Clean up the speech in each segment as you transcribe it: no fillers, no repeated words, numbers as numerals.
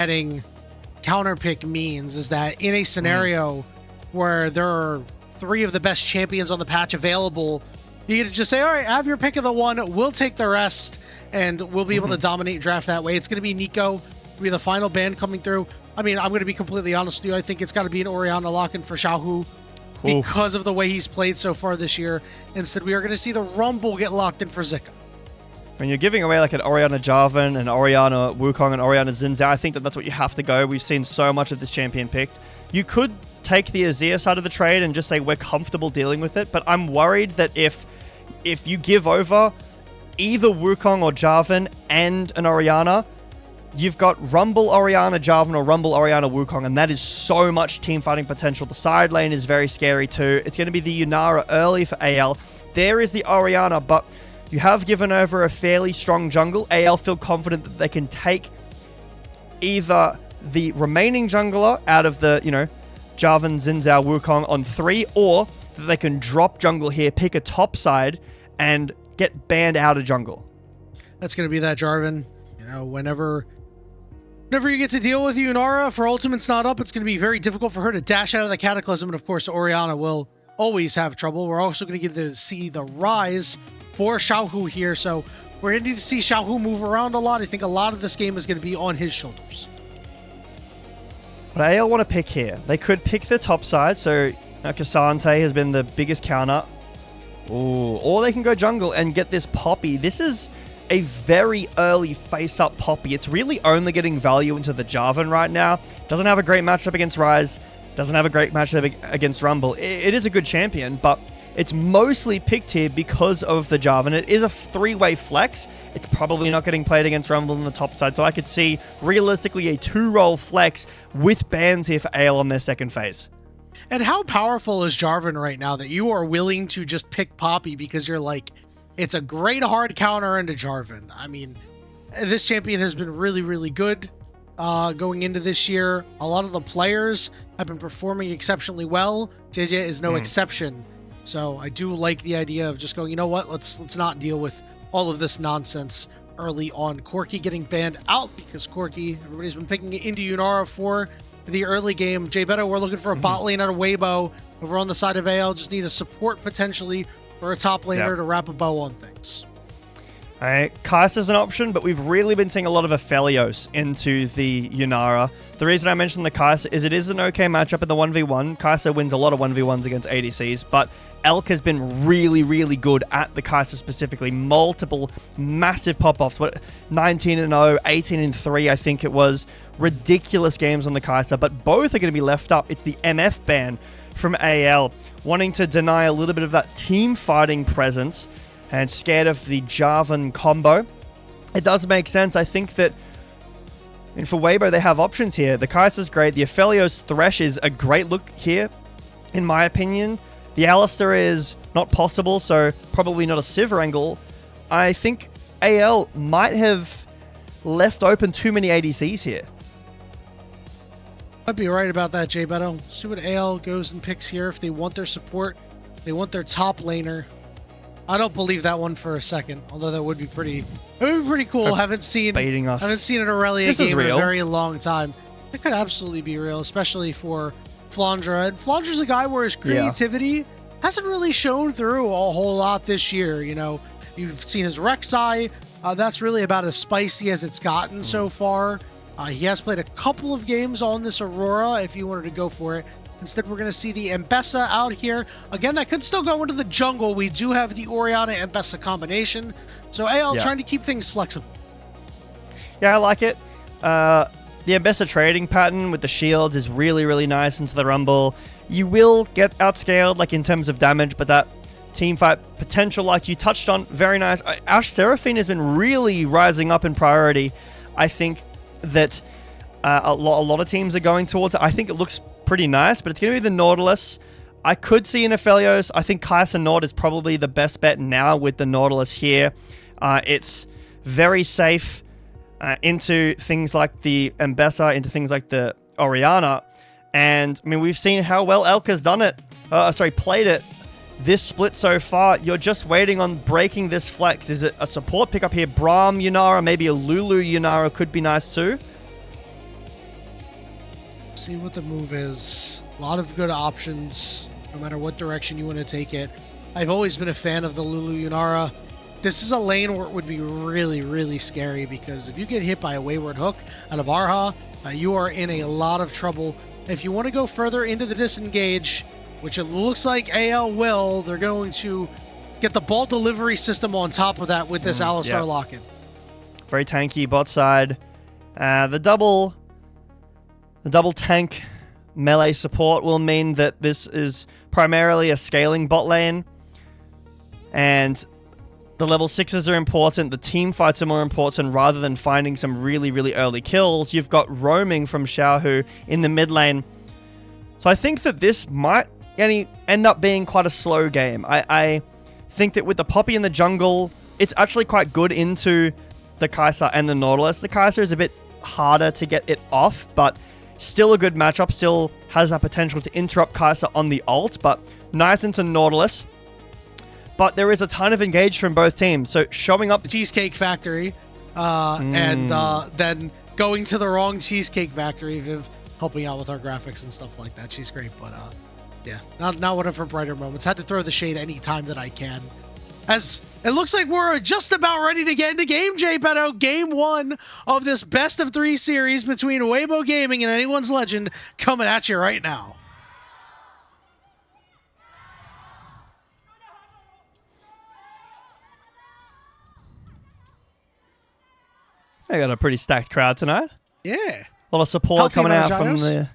getting counter pick means is that in a scenario where there are 3 of the best champions on the patch available, you can just say, all right, have your pick of the one, we'll take the rest, and we'll be able to dominate draft that way. It's going to be Nico, be the final ban coming through. I mean, I'm going to be completely honest with you. I think it's got to be an Orianna lock-in for Xiaohu because of the way he's played so far this year. Instead, we are going to see the Rumble get locked in for Zika. When you're giving away like an Orianna Jarvan, an Orianna Wukong, and Orianna Xin Zhao, I think that's what you have to go. We've seen so much of this champion picked. You could take the Azir side of the trade and just say we're comfortable dealing with it, but I'm worried that if you give over either Wukong or Jarvan and an Orianna, you've got Rumble Orianna Jarvan or Rumble Orianna Wukong, and that is so much team fighting potential. The side lane is very scary too. It's going to be the Yunara early for AL. There is the Orianna, but you have given over a fairly strong jungle. AL feel confident that they can take either the remaining jungler out of the, Jarvan, Xin Zhao, Wukong on 3, or that they can drop jungle here, pick a top side, and get banned out of jungle. That's going to be that Jarvan. Whenever you get to deal with Yunara, if her ultimate's not up, it's going to be very difficult for her to dash out of the Cataclysm, and of course, Orianna will always have trouble. We're also going to get to see the rise for Xiaohu here, so we're going to need to see Xiaohu move around a lot. I think a lot of this game is going to be on his shoulders. What AL want to pick here? They could pick the top side, so Cassante has been the biggest counter. Ooh, or they can go jungle and get this Poppy. This is a very early face-up Poppy. It's really only getting value into the Jarvan right now. Doesn't have a great matchup against Ryze. Doesn't have a great matchup against Rumble. It is a good champion, but it's mostly picked here because of the Jarvan. It is a 3-way flex. It's probably not getting played against Rumble on the top side, so I could see realistically a 2-role flex with bans here for AL on their second phase. And how powerful is Jarvan right now that you are willing to just pick Poppy because you're like, it's a great hard counter into Jarvan. I mean, this champion has been really, really good going into this year. A lot of the players have been performing exceptionally well. Jiejie is no exception. So I do like the idea of just going, you know what, let's not deal with all of this nonsense early on. Corki getting banned out because Corki, everybody's been picking it into Yunara for the early game. Jbetto, we're looking for a bot lane out of Weibo. Over on the side of AL, just need a support potentially or a top laner to wrap a bow on things. All right, Kai'Sa's an option, but we've really been seeing a lot of Aphelios into the Yunara. The reason I mentioned the Kaisa is it is an okay matchup in the 1v1. Kaisa wins a lot of 1v1s against ADCs, but Elk has been really, really good at the Kaisa specifically. Multiple massive pop-offs. 19-0, 18-3, I think it was. Ridiculous games on the Kaisa, but both are going to be left up. It's the MF ban from AL, wanting to deny a little bit of that team fighting presence and scared of the Jarvan combo. It does make sense. I think that for Weibo, they have options here. The Kai'Sa's great. The Aphelios Thresh is a great look here, in my opinion. The Alistar is not possible, so probably not a Sivir angle. I think AL might have left open too many ADCs here. I'd be right about that, Jbetto. See what AL goes and picks here. If they want their support, they want their top laner. I don't believe that one for a second, although that would be pretty cool. Haven't seen an Aurelia game in a very long time. It could absolutely be real, especially for Flandre. And Flandre's a guy where his creativity hasn't really shown through a whole lot this year. You've seen his Rek'Sai. That's really about as spicy as it's gotten so far. He has played a couple of games on this Aurora if you wanted to go for it. Instead, we're going to see the Mbessa out here. Again, that could still go into the jungle. We do have the Orianna-Mbessa combination. So AL trying to keep things flexible. Yeah, I like it. The Mbessa trading pattern with the shields is really, really nice into the Rumble. You will get outscaled, like in terms of damage, but that team fight potential, like you touched on, very nice. Ashe Seraphine has been really rising up in priority. I think that a lot of teams are going towards it. I think it looks pretty nice, but it's going to be the Nautilus. I could see an Aphelios. I think Kaisa Nord is probably the best bet now with the Nautilus here. It's very safe into things like the Mbessa, into things like the Orianna. And I mean, we've seen how well Elk has done it. Played it this split so far. You're just waiting on breaking this flex. Is it a support pickup here? Braum Yunara, maybe a Lulu Yunara could be nice too. See what the move is. A lot of good options, no matter what direction you want to take it. I've always been a fan of the Lulu Yunara. This is a lane where it would be really, really scary because if you get hit by a wayward hook out of Erha, you are in a lot of trouble. If you want to go further into the disengage, which it looks like AL will, they're going to get the ball delivery system on top of that with this Alistar lock-in. Very tanky bot side. The double tank melee support will mean that this is primarily a scaling bot lane. And the level 6s are important. The team fights are more important rather than finding some really, really early kills. You've got roaming from Xiaohu in the mid lane. So I think that this might end up being quite a slow game. I think that with the Poppy in the jungle, it's actually quite good into the Kai'Sa and the Nautilus. The Kai'Sa is a bit harder to get it off, but still a good matchup. Still has that potential to interrupt Kai'Sa on the ult, but nice into Nautilus. But there is a ton of engage from both teams. So showing up the Cheesecake Factory and then going to the wrong Cheesecake Factory, Viv helping out with our graphics and stuff like that. She's great, but yeah, not one of her brighter moments. Had to throw the shade any time that I can. As it looks like we're just about ready to get into game, Jbetto. Game 1 of this best of 3 series between Weibo Gaming and Anyone's Legend coming at you right now. I got a pretty stacked crowd tonight. Yeah. A lot of support Healthy coming out from the...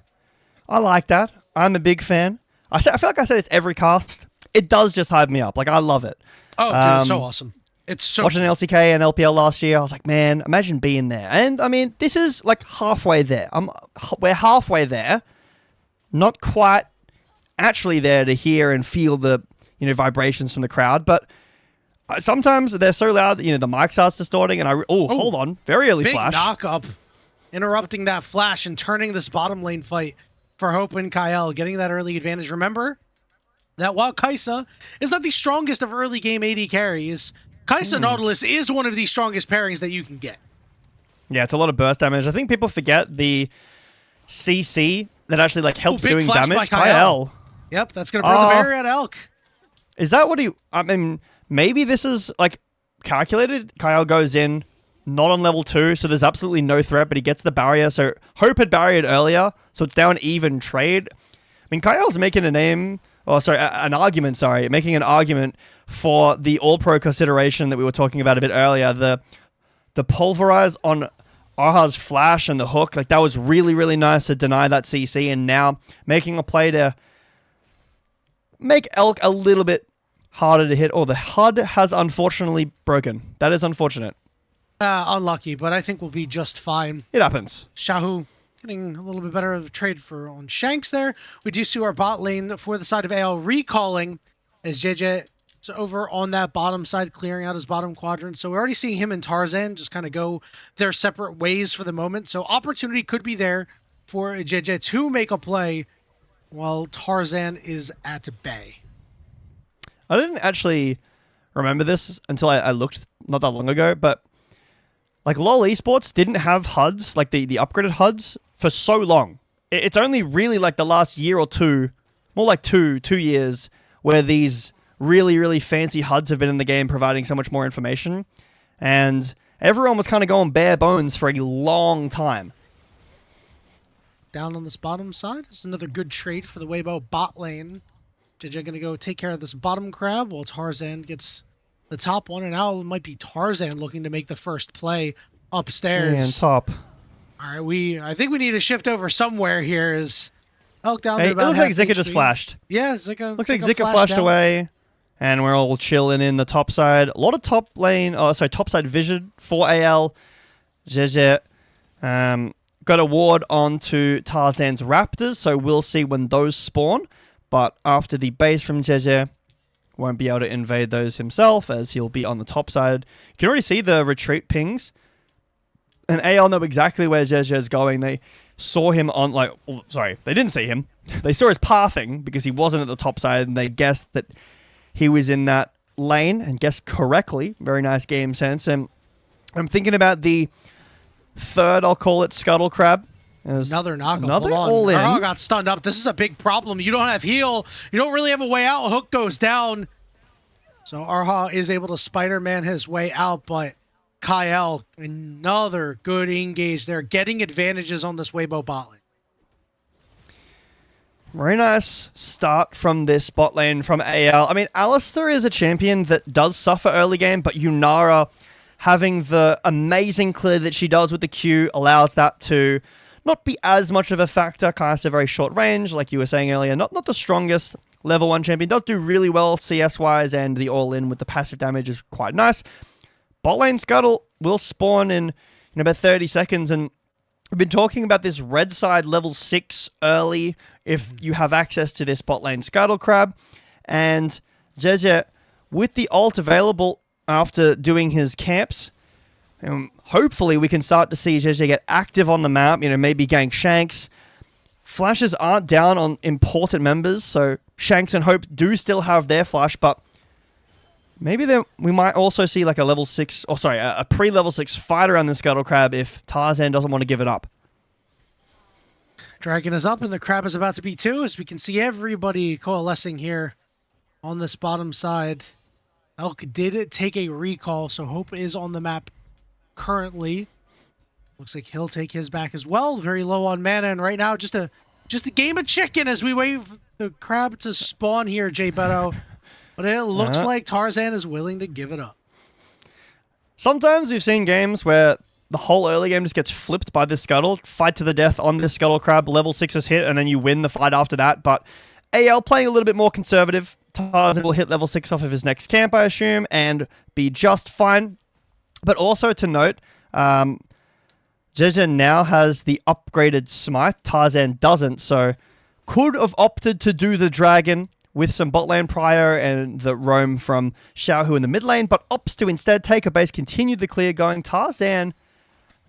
I like that. I'm a big fan. I feel like I say this every cast. It does just hype me up. Like, I love it. Oh, dude, it's so awesome. It's so watching LCK and LPL last year, I was like, man, imagine being there. And, I mean, this is, like, halfway there. We're halfway there. Not quite actually there to hear and feel the, vibrations from the crowd, but... sometimes they're so loud that, the mic starts distorting, and hold on. Very early big flash. Knock-up. Interrupting that flash and turning this bottom lane fight for Hope and Kael, getting that early advantage. Remember that while Kai'Sa is not the strongest of early game AD carries, Kai'Sa Nautilus is one of the strongest pairings that you can get. Yeah, it's a lot of burst damage. I think people forget the CC that actually helps doing damage. Kael. Yep, that's going to burn the barrier at Elk. Is that what I mean... Maybe this is, calculated. Kael goes in, not on level 2, so there's absolutely no threat, but he gets the barrier. So Hope had barriered earlier, so it's now an even trade. I mean, Kael's making making an argument for the all-pro consideration that we were talking about a bit earlier. The pulverize on Erha's flash and the hook, that was really, really nice to deny that CC, and now making a play to make Elk a little bit harder to hit. Oh, the HUD has unfortunately broken. That is unfortunate. Unlucky, but I think we'll be just fine. It happens. Xiaohu getting a little bit better of a trade on Shanks there. We do see our bot lane for the side of AL recalling as Jiejie is over on that bottom side, clearing out his bottom quadrant. So we're already seeing him and Tarzan just kind of go their separate ways for the moment. So opportunity could be there for Jiejie to make a play while Tarzan is at bay. I didn't actually remember this until I looked not that long ago, but lolesports didn't have HUDs, the upgraded HUDs, for so long. It's only really the last year or two, more like two years, where these really, really fancy HUDs have been in the game providing so much more information. And everyone was kind of going bare bones for a long time. Down on this bottom side is another good trade for the Weibo bot lane. Jiejie gonna go take care of this bottom crab while Tarzan gets the top one, and now it might be Tarzan looking to make the first play upstairs. And top. All right, I think we need to shift over somewhere here. Is Elk down to it about looks like Zika HP. just flashed. Yeah, Zika. Looks like Zika flashed away, and we're all chilling in the top side. A lot of top side vision for AL. Jiejie got a ward onto Tarzan's Raptors, so we'll see when those spawn. But after the base from Jiejie, won't be able to invade those himself, as he'll be on the top side. You can already see the retreat pings. And AL know exactly where Jiejie is going. They saw him on, they didn't see him. They saw his pathing because he wasn't at the top side, and they guessed that he was in that lane and guessed correctly. Very nice game sense. And I'm thinking about the third, I'll call it, Scuttle Crab There's another knockup. Another Hold on. all in. Erha got stunned up. This is a big problem. You don't have heal. You don't really have a way out. Hook goes down. So Erha is able to Spider-Man his way out, but Kael, another good engage there, getting advantages on this Weibo bot lane. Very nice start from this bot lane from AL. I mean, Alistar is a champion that does suffer early game, but Yunara, having the amazing clear that she does with the Q, allows that to not be as much of a factor. Kai'Sa very short range, like you were saying earlier, not the strongest level 1 champion. Does do really well CS-wise, and the all-in with the passive damage is quite nice. Bot lane Scuttle will spawn in about 30 seconds, and we've been talking about this red side level 6 early if you have access to this bot lane Scuttle Crab. And Jiejie, with the ult available after doing his camps, hopefully we can start to see Jiejie get active on the map, maybe gank Shanks. Flashes aren't down on important members, so Shanks and Hope do still have their flash, but maybe we might also see like a level 6, a pre-level 6 fight around the Scuttle Crab if Tarzan doesn't want to give it up. Dragon is up and the Crab is about to be too, as we can see everybody coalescing here on this bottom side. Elk did take a recall, so Hope is on the map currently. Looks like he'll take his back as well. Very low on mana, and right now just a game of chicken as we wait for the Crab to spawn here, Jbetto. But it looks like Tarzan is willing to give it up. Sometimes we've seen games where the whole early game just gets flipped by this Scuttle. Fight to the death on this Scuttle Crab. Level 6 is hit, and then you win the fight after that. But AL playing a little bit more conservative. Tarzan will hit level 6 off of his next camp, I assume, and be just fine. But also to note, Jiejie now has the upgraded smite. Tarzan doesn't, so could have opted to do the dragon with some bot lane prior and the roam from Xiaohu in the mid lane, but opts to instead take a base, continue the clear going. Tarzan,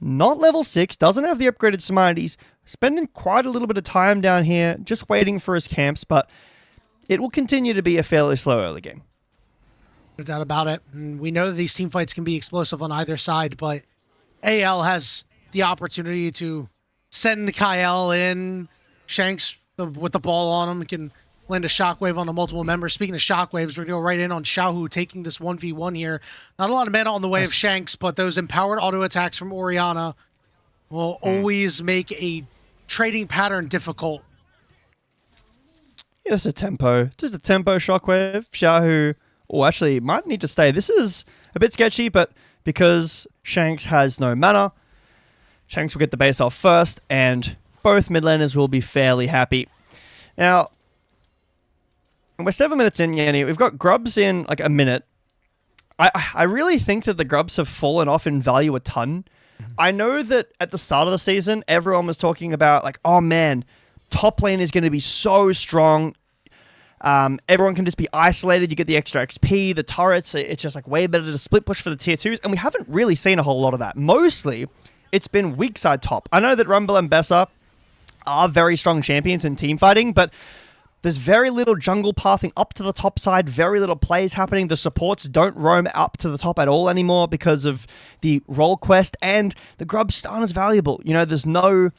not level 6, doesn't have the upgraded smite. He's spending quite a little bit of time down here, just waiting for his camps, but it will continue to be a fairly slow early game. No doubt about it. And we know that these team fights can be explosive on either side, but AL has the opportunity to send Kael in. Shanks with the ball on him can land a shockwave on a multiple member. Speaking of shockwaves, we're going to go right in on Xiaohu taking this 1v1 here. Not a lot of mana on the way of Shanks, but those empowered auto attacks from Orianna will always make a trading pattern difficult. Just a tempo shockwave. Xiaohu, actually might need to stay. This is a bit sketchy, but because Shanks has no mana, Shanks will get the base off first, and both mid laners will be fairly happy. Now, we're 7 minutes in, Yanni. We've got Grubs in like a minute. I really think that the Grubs have fallen off in value a ton. I know that at the start of the season, everyone was talking about like, oh man, top lane is going to be so strong. Everyone can just be isolated. You get the extra XP, the turrets. It's just like way better to split push for the tier 2s. And we haven't really seen a whole lot of that. Mostly, it's been weak side top. I know that Rumble and Bessa are very strong champions in team fighting, but there's very little jungle pathing up to the top side, very little plays happening. The supports don't roam up to the top at all anymore because of the role quest, and the Grub stun is valuable. There's no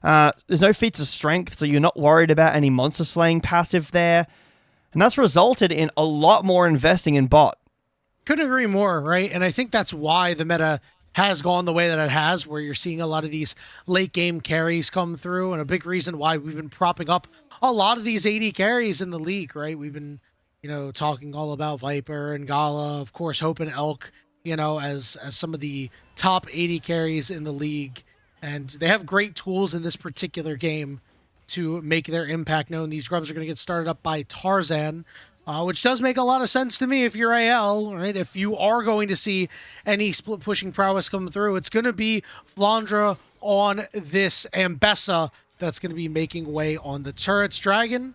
feats of strength, so you're not worried about any monster slaying passive there. And that's resulted in a lot more investing in bot. Couldn't agree more, right? And I think that's why the meta has gone the way that it has, where you're seeing a lot of these late game carries come through, and a big reason why we've been propping up a lot of these AD carries in the league, right? We've been, talking all about Viper and Gala, of course, Hope and Elk, as some of the top AD carries in the league. And they have great tools in this particular game to make their impact known. These Grubs are going to get started up by Tarzan, which does make a lot of sense to me if you're AL, right? If you are going to see any split pushing prowess come through, it's going to be Flandre on this Ambessa that's going to be making way on the turrets. Dragon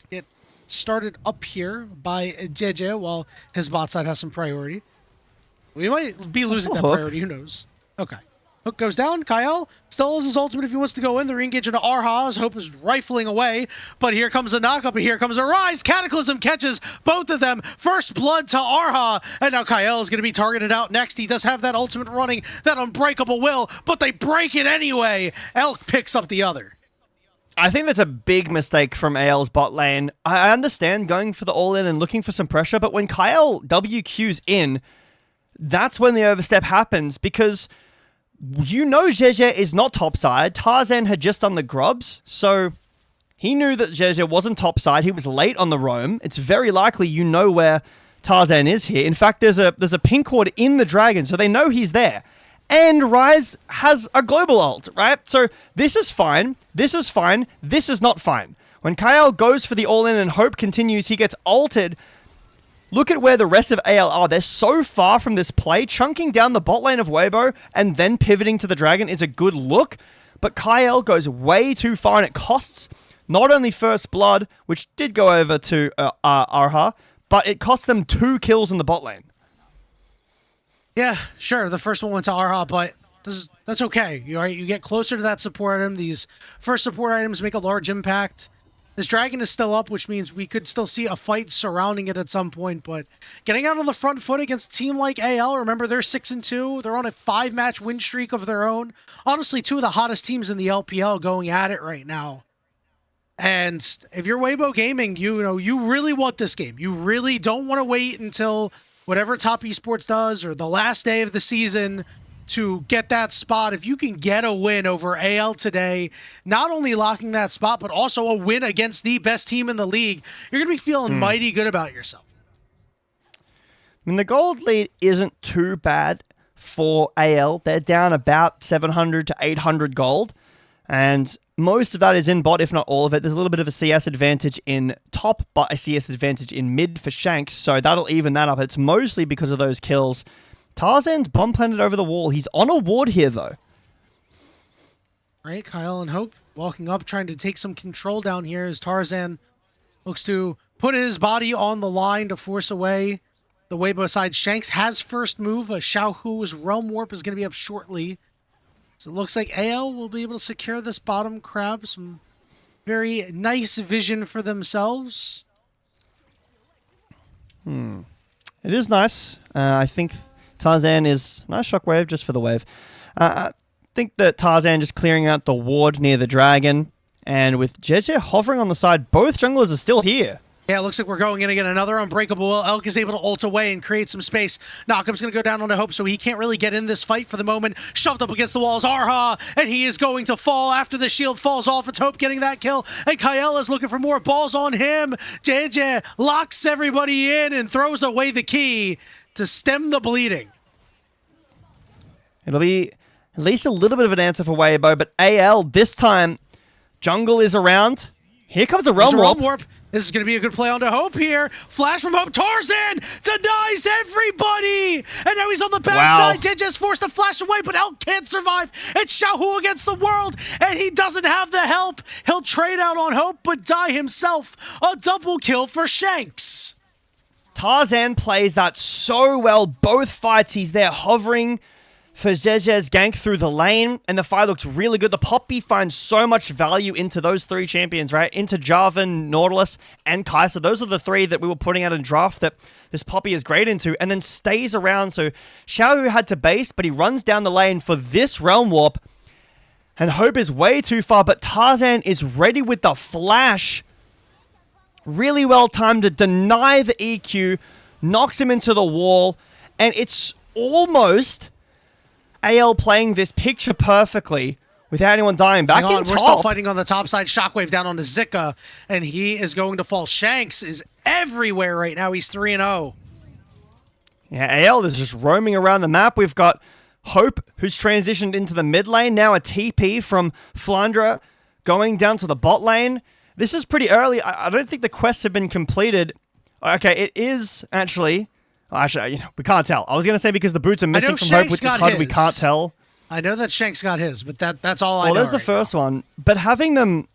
get started up here by Jiejie while his bot side has some priority. We might be losing that priority, who knows? Okay. Hook goes down. Kael still has his ultimate if he wants to go in. They're engaged into Erha as Hope is rifling away. But here comes a knockup and here comes a rise. Cataclysm catches both of them. First blood to Erha. And now Kael is going to be targeted out next. He does have that ultimate running, that unbreakable will, but they break it anyway. Elk picks up the other. I think that's a big mistake from AL's bot lane. I understand going for the all-in and looking for some pressure, but when Kael WQs in, that's when the overstep happens, because you know Jiejie is not topside. Tarzan had just done the grubs, so he knew that Jiejie wasn't topside. He was late on the roam. It's very likely you know where Tarzan is here. In fact, there's a pink ward in the dragon, so they know he's there. And Rise has a global ult, right? So this is fine. This is fine. This is not fine. When Kael goes for the all-in and Hope continues, he gets ulted. Look at where the rest of AL are. They're so far from this play. Chunking down the bot lane of Weibo and then pivoting to the dragon is a good look. But Kael goes way too far, and it costs not only first blood, which did go over to Erha, but it cost them 2 kills in the bot lane. Yeah, sure. The first one went to Erha, but that's okay. You get closer to that support item. These first support items make a large impact. This dragon is still up, which means we could still see a fight surrounding it at some point, but getting out on the front foot against a team like AL, remember they're 6-2. They're on a 5-match win streak of their own. Honestly, 2 of the hottest teams in the LPL going at it right now. And if you're Weibo Gaming, you really want this game. You really don't want to wait until whatever Top Esports does or the last day of the season to get that spot. If you can get a win over AL today, not only locking that spot, but also a win against the best team in the league, you're going to be feeling mighty good about yourself. I mean, the gold lead isn't too bad for AL. They're down about 700 to 800 gold, and most of that is in bot, if not all of it. There's a little bit of a CS advantage in top, but a CS advantage in mid for Shanks, so that'll even that up. It's mostly because of those kills. Tarzan's bomb planted over the wall. He's on a ward here, though. Right, Kael and Hope walking up, trying to take some control down here as Tarzan looks to put his body on the line to force away the Weibo side. Shanks has first move. Xiaohu's Realm Warp is going to be up shortly. So it looks like AL will be able to secure this bottom crab. Some very nice vision for themselves. It is nice. I think Tarzan is... Nice shockwave just for the wave. I think that Tarzan just clearing out the ward near the dragon. And with Jiejie hovering on the side, both junglers are still here. Yeah, it looks like we're going in again. Another unbreakable will. Elk is able to ult away and create some space. Knockup's going to go down onto Hope, so he can't really get in this fight for the moment. Shoved up against the walls, Erha, and he is going to fall after the shield falls off. It's Hope getting that kill, and Kael is looking for more balls on him. Jiejie locks everybody in and throws away the key to stem the bleeding. It'll be at least a little bit of an answer for Weibo, but AL, this time, jungle is around. Here comes a Realm Warp. This is going to be a good play onto Hope here. Flash from Hope. Tarzan denies everybody. And now he's on the backside. Wow. Jiejie's forced to flash away, but Elk can't survive. It's Xiaohu against the world, and he doesn't have the help. He'll trade out on Hope, but die himself. A double kill for Shanks. Tarzan plays that so well. Both fights, he's there hovering for Jiejie's gank through the lane, and the fight looks really good. The Poppy finds so much value into those 3 champions, right? Into Jarvan, Nautilus, and Kai'Sa. Those are the 3 that we were putting out in draft that this Poppy is great into, and then stays around. So Xiaohu had to base, but he runs down the lane for this Realm Warp, and Hope is way too far, but Tarzan is ready with the flash. Really well timed to deny the EQ, knocks him into the wall, and it's almost AL playing this picture perfectly without anyone dying. Back in top. We're still fighting on the top side. Shockwave down onto Zika, and he is going to fall. Shanks is everywhere right now. He's 3-0. Yeah, AL is just roaming around the map. We've got Hope, who's transitioned into the mid lane. Now a TP from Flandre going down to the bot lane. This is pretty early. I don't think the quests have been completed. Okay, it is actually... Actually, we can't tell. I was going to say because the boots are missing from Hope with this HUD, we can't tell. I know that Shanks got his, but that's all I know. Well, there's the first one. But having them,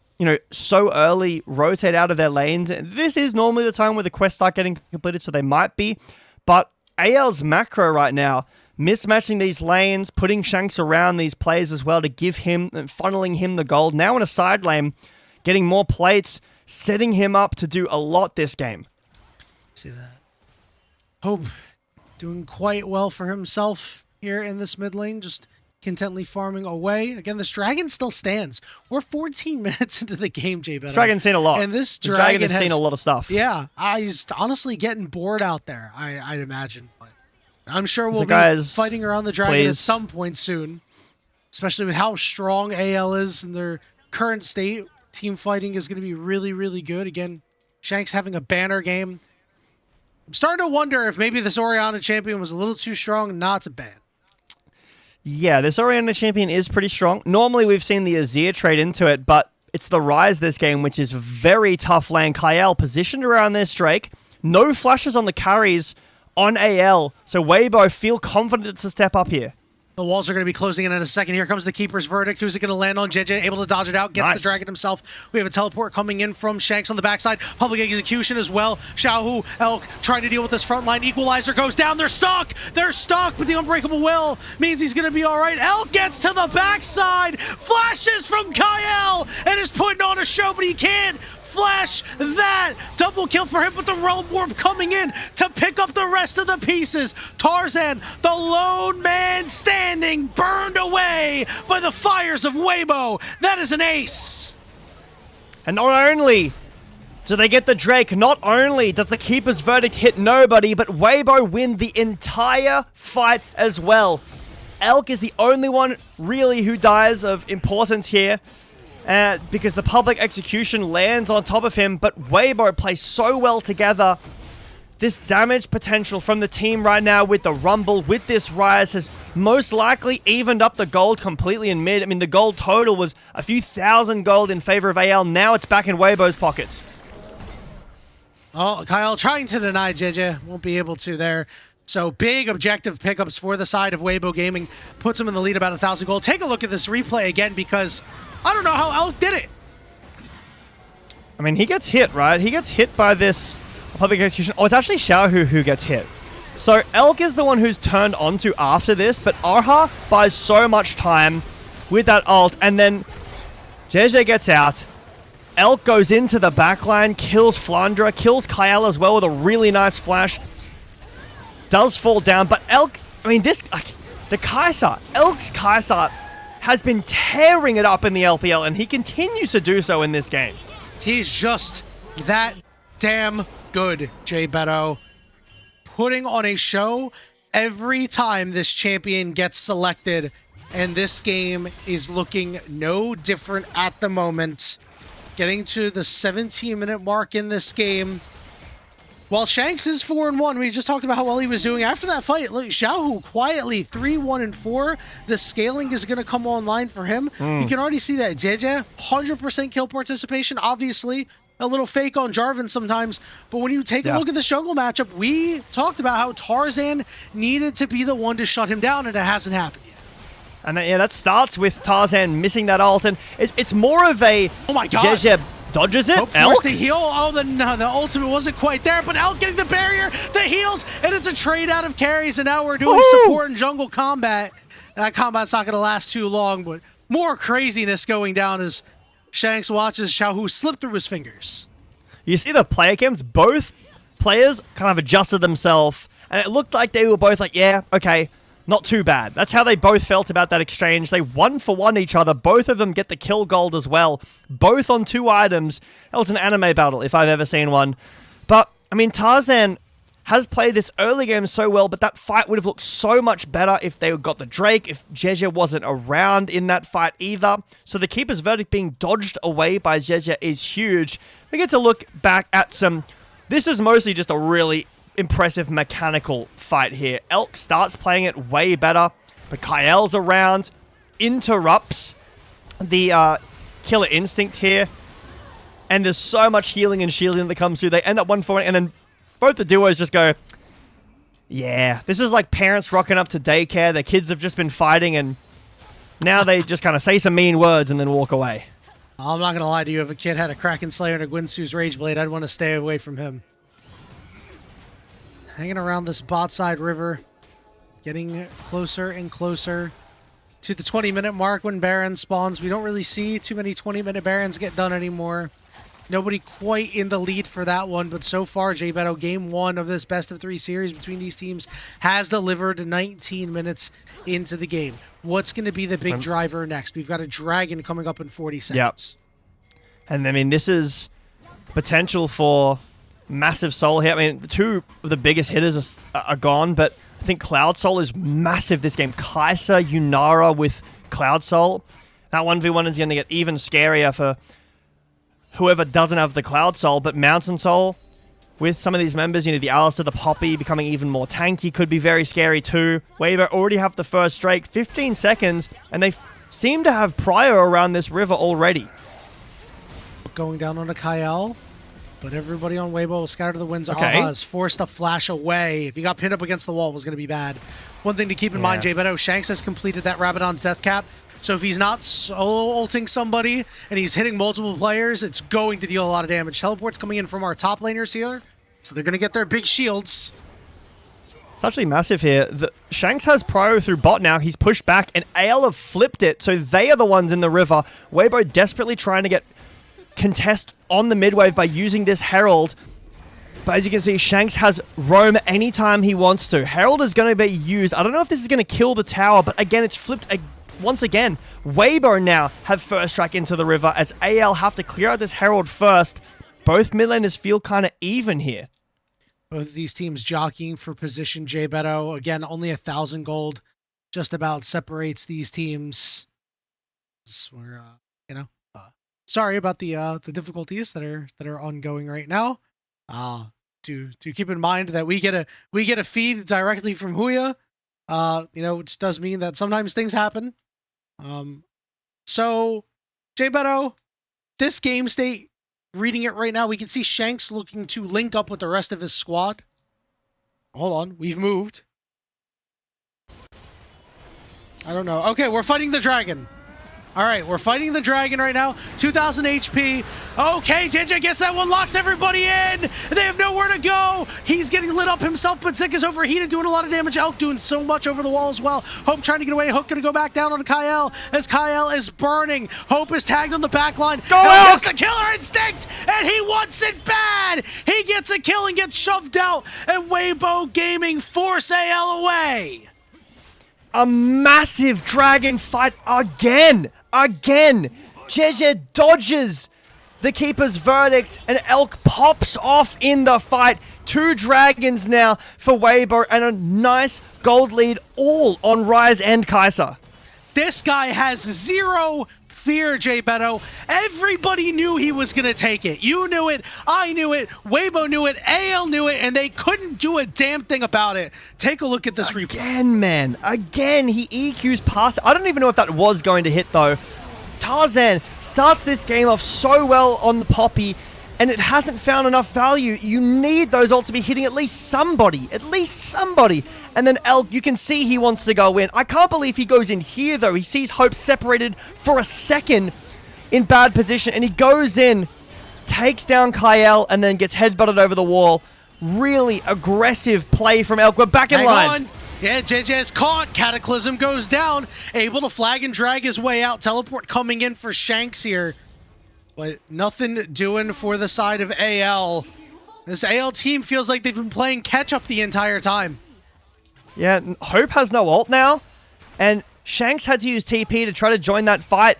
so early rotate out of their lanes, this is normally the time where the quests start getting completed, so they might be. But AL's macro right now mismatching these lanes, putting Shanks around these players as well to give him, funneling him the gold. Now in a side lane, getting more plates, setting him up to do a lot this game. See that. Hope doing quite well for himself here in this mid lane, just contently farming away. Again, this dragon still stands. We're 14 minutes into the game, Jbetto. This dragon's seen a lot. And this dragon has seen a lot of stuff. Yeah, he's honestly getting bored out there, I'd imagine. But I'm sure we'll be fighting around the dragon at some point soon, especially with how strong AL is in their current state. Team fighting is going to be really, really good. Again, Shanks having a banner game. I'm starting to wonder if maybe this Orianna champion was a little too strong not to ban. Yeah, this Orianna champion is pretty strong. Normally, we've seen the Azir trade into it, but it's the Ryze this game, which is very tough lane. Kael positioned around this Drake. No flashes on the carries on AL, so Weibo feel confident to step up here. The walls are going to be closing in a second. Here comes the Keeper's Verdict. Who's it going to land on? Jiejie able to dodge it out. Gets the dragon himself. We have a teleport coming in from Shanks on the backside. Public execution as well. Xiaohu, Elk trying to deal with this front line. Equalizer goes down. They're stuck. They're stuck, but the Unbreakable Will means he's going to be all right. Elk gets to the backside. Flashes from Kael and is putting on a show, but he can't flash that. Double kill for him, but the Realm Warp coming in to pick up the rest of the pieces. Tarzan, the lone man standing, burned away by the fires of Weibo. That is an ace. And not only do they get the Drake, not only does the Keeper's Verdict hit nobody, but Weibo win the entire fight as well. Elk is the only one really who dies of importance here. Because the public execution lands on top of him, but Weibo plays so well together. This damage potential from the team right now with the Rumble, with this Ryze, has most likely evened up the gold completely in mid. I mean, the gold total was a few thousand gold in favor of AL. Now it's back in Weibo's pockets. Oh, Kael trying to deny Jiejie. Won't be able to there. So big objective pickups for the side of Weibo Gaming. Puts him in the lead about 1,000 gold. Take a look at this replay again because I don't know how Elk did it. I mean, he gets hit, right? He gets hit by this public execution. Oh, it's actually Xiaohu who gets hit. So Elk is the one who's turned onto after this, but Erha buys so much time with that ult, and then Jiejie gets out. Elk goes into the backline, kills Flandre, kills Kael as well with a really nice flash. Does fall down, but Elk, I mean, this, like, the Kai'Sa, Elk's Kai'Sa has been tearing it up in the LPL, and he continues to do so in this game. He's just that damn good, Jbetto. Putting on a show every time this champion gets selected, and this game is looking no different at the moment. Getting to the 17-minute mark in this game. While Shanks is 4-1, we just talked about how well he was doing after that fight. Look, Xiaohu quietly 3-1-4. The scaling is going to come online for him. You can already see that Jiejie, 100% kill participation. Obviously, a little fake on Jarvan sometimes. But when you take a look at the jungle matchup, we talked about how Tarzan needed to be the one to shut him down, and it hasn't happened yet. And yeah, that starts with Tarzan missing that ult, and it's more of a Jiejie dodges it. Elk? The heal. Oh, the ultimate wasn't quite there, but Elk getting the barrier, the heals, and it's a trade out of carries, and now we're doing support and jungle combat. That combat's not going to last too long, but more craziness going down as Shanks watches Xiaohu slip through his fingers. You see the player cams? Both players kind of adjusted themselves, and it looked like they were both like, yeah, okay, not too bad. That's how they both felt about that exchange. They 1-for-1 each other. Both of them get the kill gold as well. Both on 2 items. That was an anime battle if I've ever seen one. But, I mean, Tarzan has played this early game so well, but that fight would have looked so much better if they got the Drake, if Jiejie wasn't around in that fight either. So the Keeper's Verdict being dodged away by Jiejie is huge. We get to look back at some... This is mostly just a really impressive mechanical fight here. Elk starts playing it way better, but Kael's around, interrupts the killer instinct here, and there's so much healing and shielding that comes through. They end up 1-for-1, and then both the duos just go, yeah, this is like parents rocking up to daycare. Their kids have just been fighting, and now they just kind of say some mean words and then walk away. I'm not going to lie to you. If a kid had a Kraken Slayer and a Gwynsu's Rage Blade, I'd want to stay away from him. Hanging around this bot side river. getting closer and closer to the 20-minute mark when Baron spawns. We don't really see too many 20-minute Barons get done anymore. Nobody quite in the lead for that one, but so far, Jbetto, game 1 of this best-of-3 series between these teams has delivered 19 minutes into the game. What's going to be the big driver next? We've got a Dragon coming up in 40 seconds. Yep. And I mean, this is potential for massive soul here. I mean, the two of the biggest hitters are gone, but I think Cloud Soul is massive this game. Kai'Sa, Yunara with Cloud Soul. That 1v1 is going to get even scarier for whoever doesn't have the Cloud Soul, but Mountain Soul with some of these members, you know, the Alistair, the Poppy becoming even more tanky could be very scary too. Weibo already have the first strike, 15 seconds, and they seem to have Prior around this river already. Going down on a Kael, but everybody on Weibo will scatter the winds. Erha is forced to flash away. If he got pinned up against the wall, it was going to be bad. One thing to keep in mind, Jbetto, Shanks has completed that Rabadon's death cap. So if he's not solo ulting somebody and he's hitting multiple players, it's going to deal a lot of damage. Teleport's coming in from our top laners here, so they're going to get their big shields. It's actually massive here. Shanks has Prior through bot now. He's pushed back, and AL have flipped it, so they are the ones in the river. Weibo desperately trying to get contest on the mid wave by using this Herald. But as you can see, Shanks has roam anytime he wants to. Herald is going to be used. I don't know if this is going to kill the tower, but again, it's flipped once again. Weibo now have first strike into the river as AL have to clear out this Herald first. Both mid laners feel kind of even here. Both of these teams jockeying for position. Jbetto, again, only 1,000 gold just about separates these teams. We're, sorry about the difficulties that are ongoing right now. To keep in mind that we get a feed directly from Huya, which does mean that sometimes things happen. So Jbetto, this game state, reading it right now, we can see Shanks looking to link up with the rest of his squad. Hold on, we've moved. I don't know. Okay, we're fighting the dragon. All right, we're fighting the dragon right now. 2,000 HP. Okay, Jiejie gets that one, locks everybody in. They have nowhere to go. He's getting lit up himself, but Zika's overheated, doing a lot of damage. Elk doing so much over the wall as well. Hope trying to get away. Hope going to go back down on Kael as Kael is burning. Hope is tagged on the back line. Go Elk! The killer instinct, and he wants it bad. He gets a kill and gets shoved out, and Weibo Gaming force AL away. A massive dragon fight again. Jiejie dodges the keeper's verdict, and Elk pops off in the fight. 2 dragons now for Weibo, and a nice gold lead all on Rise and Kai'Sa. This guy has zero fear, Jbetto. Everybody knew he was going to take it. You knew it, I knew it, Weibo knew it, AL knew it, and they couldn't do a damn thing about it. Take a look at this replay. Again, man. Again, he EQs past. I don't even know if that was going to hit, though. Tarzan starts this game off so well on the Poppy, and it hasn't found enough value. You need those ults to be hitting at least somebody. And then Elk, you can see he wants to go in. I can't believe he goes in here, though. He sees Hope separated for a second in bad position, and he goes in, takes down Kael, and then gets headbutted over the wall. Really aggressive play from Elk. We're back in live. Yeah, Jiejie is caught. Cataclysm goes down. Able to flag and drag his way out. Teleport coming in for Shanks here. But nothing doing for the side of AL. This AL team feels like they've been playing catch-up the entire time. Yeah, Hope has no ult now. And Shanks had to use TP to try to join that fight.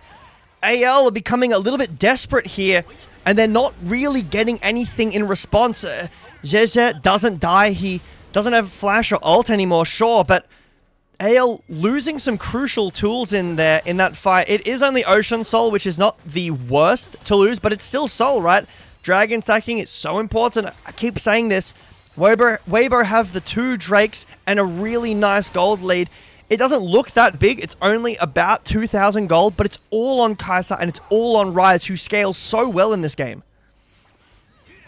AL are becoming a little bit desperate here. And they're not really getting anything in response. Jiejie doesn't die. He doesn't have flash or ult anymore, sure, but AL losing some crucial tools in there in that fight. It is only Ocean Soul, which is not the worst to lose, but it's still Soul, right? Dragon stacking is so important. I keep saying this. Weibo have the 2 Drakes and a really nice gold lead. It doesn't look that big. It's only about 2,000 gold, but it's all on Kai'Sa and it's all on Rise, who scales so well in this game.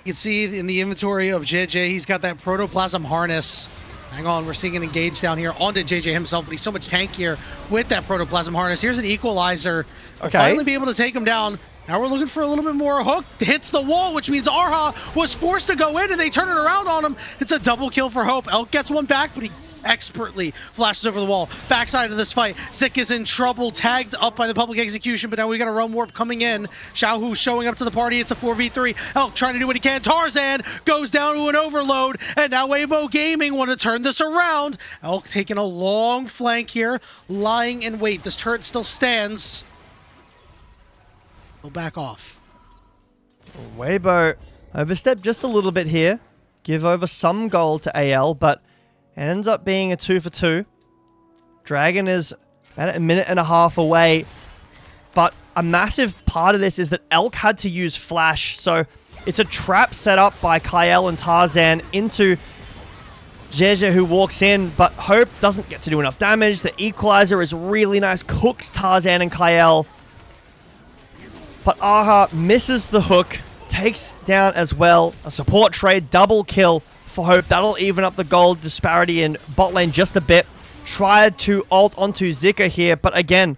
You can see in the inventory of Jiejie, he's got that protoplasm harness. Hang on, we're seeing an engage down here onto Jiejie himself, but he's so much tankier with that protoplasm harness. Here's an equalizer. We'll finally be able to take him down. Now we're looking for a little bit more. Hook hits the wall, which means Erha was forced to go in, and they turn it around on him. It's a double kill for Hope. Elk gets one back, but he expertly. Flashes over the wall. Backside of this fight. Zik is in trouble. Tagged up by the public execution, but now we got a Realm Warp coming in. Xiaohu showing up to the party. It's a 4v3. Elk trying to do what he can. Tarzan goes down to an overload, and now Weibo Gaming want to turn this around. Elk taking a long flank here, lying in wait. This turret still stands. He'll back off. Weibo overstepped just a little bit here. Give over some gold to AL, but it ends up being a 2-for-2. Dragon is about a minute and a half away, but a massive part of this is that Elk had to use Flash, so it's a trap set up by Kael and Tarzan into Jiejie, who walks in, but Hope doesn't get to do enough damage. The equalizer is really nice, cooks Tarzan and Kael, but Erha misses the hook, takes down as well. A support trade, double kill for Hope. That'll even up the gold disparity in bot lane just a bit. Tried to ult onto Zika here, but again,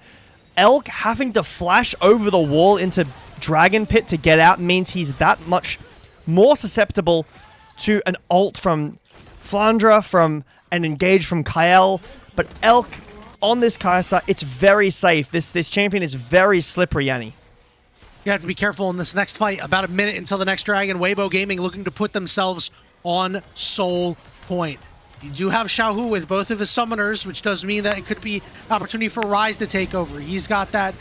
Elk having to flash over the wall into Dragon Pit to get out means he's that much more susceptible to an ult from Flandre, from an engage from Kael. But Elk on this Kai'Sa, it's very safe. This champion is very slippery, Yanni. You have to be careful in this next fight. About a minute until the next dragon. Weibo Gaming looking to put themselves on Soul Point. You do have Xiaohu with both of his summoners, which does mean that it could be an opportunity for Rise to take over. He's got that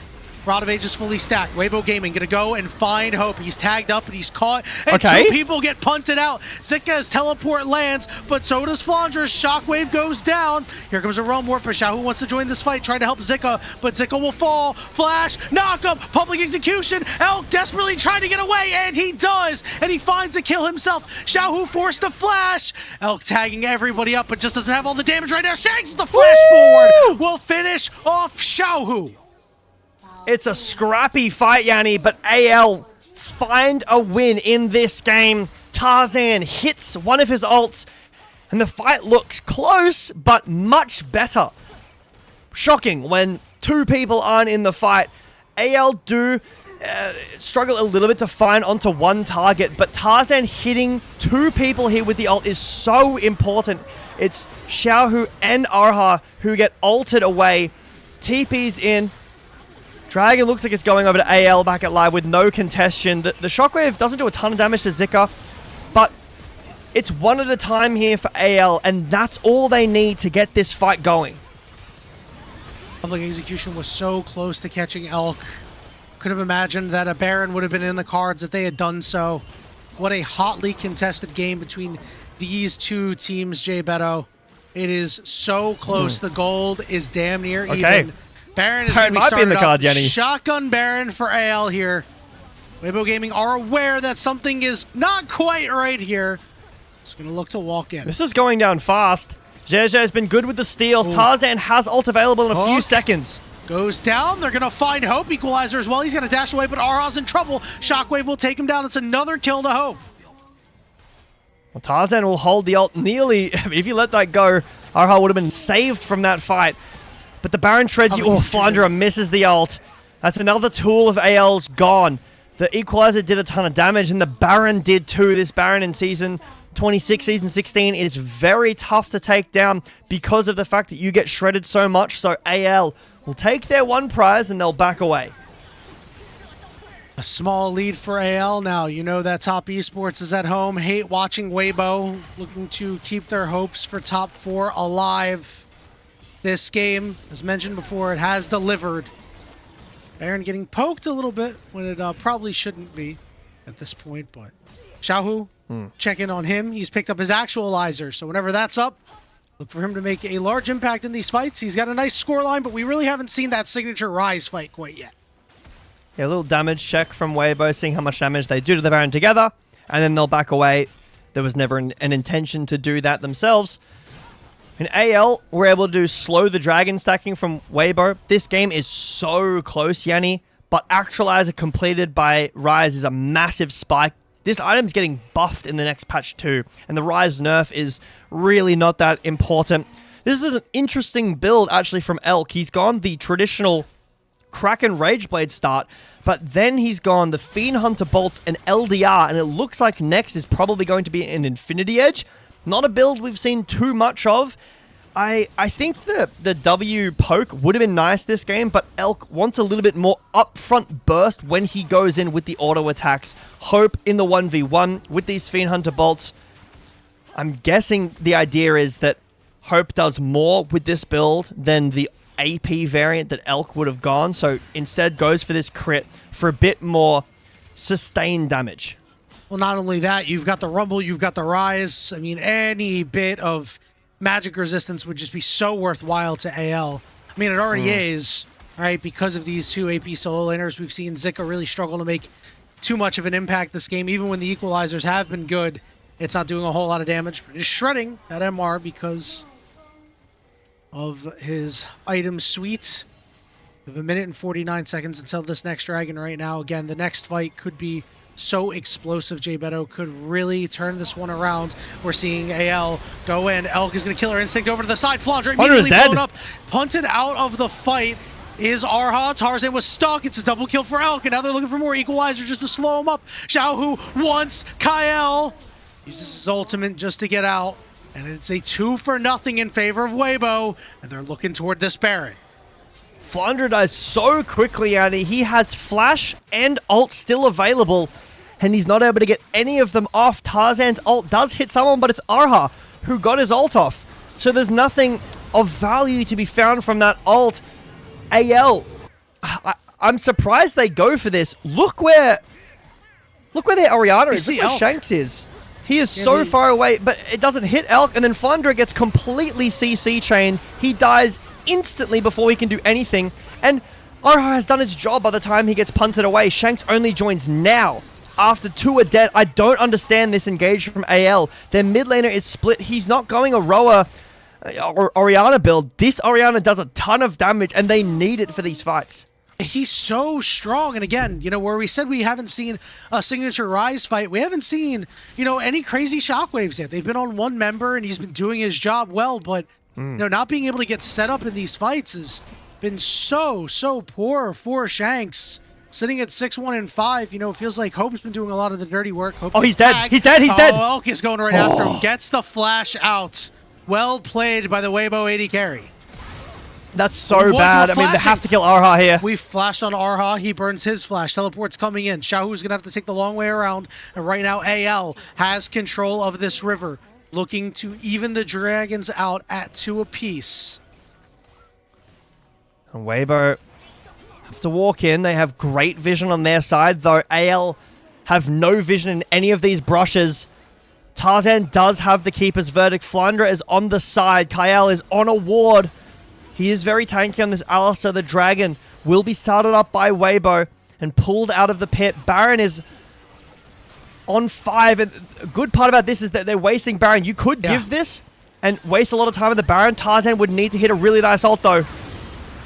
Rod of Ages fully stacked. Weibo Gaming gonna go and find Hope. He's tagged up and he's caught. And two people get punted out. Zika's teleport lands, but so does Flandre's. Shockwave goes down. Here comes a Realm Warp. Xiaohu wants to join this fight, trying to help Zika, but Zika will fall. Flash, knock up, public execution. Elk desperately trying to get away, and he does. And he finds a kill himself. Xiaohu forced to flash. Elk tagging everybody up, but just doesn't have all the damage right now. Shanks with the flash forward will finish off Xiaohu. It's a scrappy fight, Yanni, but AL find a win in this game. Tarzan hits one of his ults, and the fight looks close, but much better. Shocking when two people aren't in the fight. AL do struggle a little bit to find onto one target, but Tarzan hitting two people here with the ult is so important. It's Xiaohu and Erha who get ulted away. TP's in. Dragon looks like it's going over to AL back at live with no contestation. The Shockwave doesn't do a ton of damage to Zika, but it's one at a time here for AL, and that's all they need to get this fight going. Public execution was so close to catching Elk. Could have imagined that a Baron would have been in the cards if they had done so. What a hotly contested game between these two teams, Jbetto. It is so close. The gold is damn near even. Baron is going to be in the cards, Yanni. Shotgun Baron for AL here. Weibo Gaming are aware that something is not quite right here. It's going to look to walk in. This is going down fast. Jiejie has been good with the steals. Ooh. Tarzan has ult available in a few seconds. Goes down. They're going to find Hope. Equalizer as well. He's going to dash away, but Erha's in trouble. Shockwave will take him down. It's another kill to Hope. Well, Tarzan will hold the ult nearly. If you let that go, Erha would have been saved from that fight. But the Baron shreds you. Oh, Flandre misses the ult. That's another tool of AL's gone. The Equalizer did a ton of damage, and the Baron did too. This Baron in Season 26, Season 16 is very tough to take down because of the fact that you get shredded so much. So AL will take their one prize, and they'll back away. A small lead for AL now. You know that Top Esports is at home. Hate watching Weibo looking to keep their hopes for top 4 alive. This game, as mentioned before, it has delivered. Baron getting poked a little bit when it probably shouldn't be at this point, but Xiaohu, check in on him. He's picked up his actualizer, so whenever that's up, look for him to make a large impact in these fights. He's got a nice scoreline, but we really haven't seen that signature Rise fight quite yet. Yeah, a little damage check from Weibo, seeing how much damage they do to the Baron together, and then they'll back away. There was never an intention to do that themselves. In AL, we're able to slow the dragon stacking from Weibo. This game is so close, Yanni, but Actualizer completed by Rise is a massive spike. This item's getting buffed in the next patch too, and the Rise nerf is really not that important. This is an interesting build, actually, from Elk. He's gone the traditional Kraken Rageblade start, but then he's gone the Fiend Hunter Bolts and LDR, and it looks like next is probably going to be an Infinity Edge. Not a build we've seen too much of. I think the W poke would have been nice this game, but Elk wants a little bit more upfront burst when he goes in with the auto attacks. Hope in the 1v1 with these Fiend Hunter bolts. I'm guessing the idea is that Hope does more with this build than the AP variant that Elk would have gone, so instead goes for this crit for a bit more sustained damage. Well, not only that, you've got the Rumble, you've got the Rise. I mean, any bit of magic resistance would just be so worthwhile to AL. I mean, it already is, right? Because of these two AP solo laners, we've seen Zika really struggle to make too much of an impact this game. Even when the equalizers have been good, it's not doing a whole lot of damage. But it's shredding that MR because of his item suite. We have 1 minute and 49 seconds until this next dragon right now. Again, the next fight could be so explosive. Jbetto could really turn this one around. We're seeing AL go in. Elk is going to kill her instinct over to the side. Flandre immediately blown up. Punted out of the fight is Erha. Tarzan was stuck. It's a double kill for Elk, and now they're looking for more equalizer just to slow him up. Xiaohu wants Kael. Uses his ultimate just to get out, and it's a 2-0 in favor of Weibo, and they're looking toward this Baron. Flandre dies so quickly, Yanni. He has flash and ult still available, and he's not able to get any of them off. Tarzan's ult does hit someone, but it's Erha who got his ult off. So there's nothing of value to be found from that ult. AL, I'm surprised they go for this. Look where their Orianna is. Look where Shanks is. He is so far away, but it doesn't hit Elk, and then Flandre gets completely CC chained. He dies instantly before he can do anything, and Erha has done his job by the time he gets punted away. Shanks only joins now after 2 are dead. I don't understand this engage from AL. Their mid laner is split. He's not going a Roa or Orianna build. This Orianna does a ton of damage, and they need it for these fights. He's so strong, and again, you know, where we said we haven't seen a signature Rise fight, we haven't seen, you know, any crazy shockwaves yet. They've been on one member, and he's been doing his job well, but you know, not being able to get set up in these fights has been so poor for Shanks. Sitting at 6-1 and 5, you know, it feels like Hope's been doing a lot of the dirty work. Hope he's dead. He's dead. He's dead. Elk is going right after him. Gets the flash out. Well played by the Weibo AD carry. That's so bad. I mean, they have to kill Erha here. We flashed on Erha. He burns his flash. Teleport's coming in. Xiaohu's going to have to take the long way around. And right now, AL has control of this river, looking to even the dragons out at 2 apiece. And Weibo have to walk in. They have great vision on their side, though AL have no vision in any of these brushes. Tarzan does have the keeper's verdict. Flandre is on the side. Kael is on a ward. He is very tanky on this Alistar. The dragon will be started up by Weibo and pulled out of the pit. Baron is on 5, and a good part about this is that they're wasting Baron. You could give this and waste a lot of time with the Baron. Tarzan would need to hit a really nice ult, though.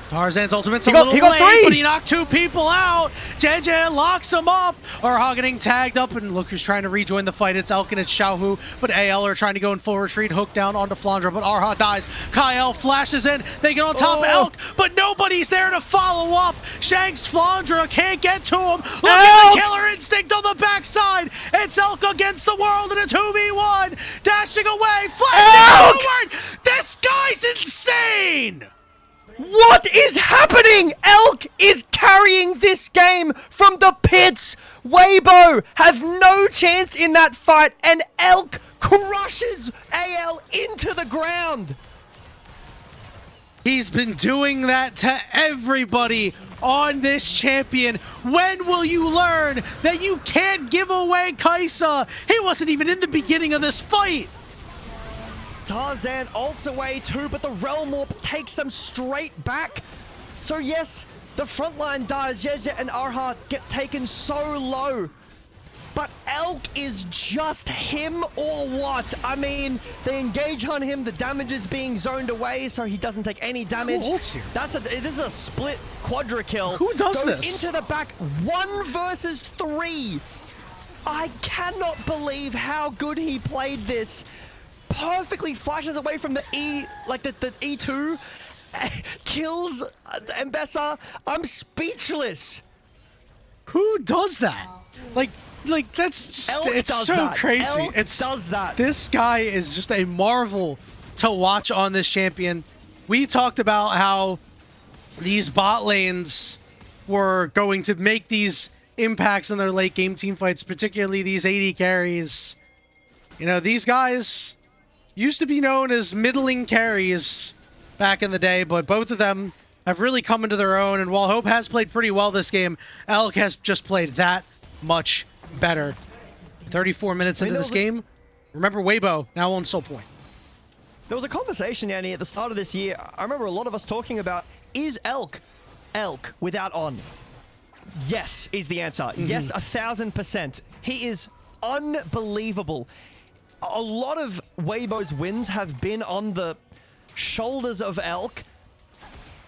Tarzan's ultimate's a little late, but he knocked 2 people out. Jiejie locks him up. Erha getting tagged up, and look who's trying to rejoin the fight. It's Elk and it's Xiaohu, but AL are trying to go in full retreat. Hook down onto Flandre, but Erha dies. Kael flashes in. They get on top of Elk, but nobody's there to follow up. Shanks Flandre can't get to him. Look at the killer instinct on the backside. It's Elk against the world in a 2v1. Dashing away, flashing forward. This guy's insane. What is happening? Elk is carrying this game from the pits. Weibo have no chance in that fight, and Elk crushes AL into the ground. He's been doing that to everybody on this champion. When will you learn that you can't give away Kaisa? He wasn't even in the beginning of this fight. Tarzan ults away too, but the Realm Warp takes them straight back. So yes, the front line dies. Jiejie and Erha get taken so low. But Elk is just him or what? I mean, they engage on him. The damage is being zoned away, so he doesn't take any damage. Who ults here? This is a split quadra kill. Who does Goes this? into the back. 1 versus 3. I cannot believe how good he played this. Perfectly flashes away from the E, like the E2, kills Mbessa. I'm speechless. Who does that? Like that's just, Elk it's does so that. crazy. Elk does that. This guy is just a marvel to watch on this champion. We talked about how these bot lanes were going to make these impacts in their late game team fights, particularly these AD carries. You know, these guys used to be known as middling carries back in the day, but both of them have really come into their own. And while Hope has played pretty well this game, Elk has just played that much better. 34 minutes into this game. Remember, Weibo now on Soul Point. There was a conversation, Yanni, at the start of this year. I remember a lot of us talking about, is Elk without On? Yes, is the answer. Yes, 1000%. He is unbelievable. A lot of Weibo's wins have been on the shoulders of Elk.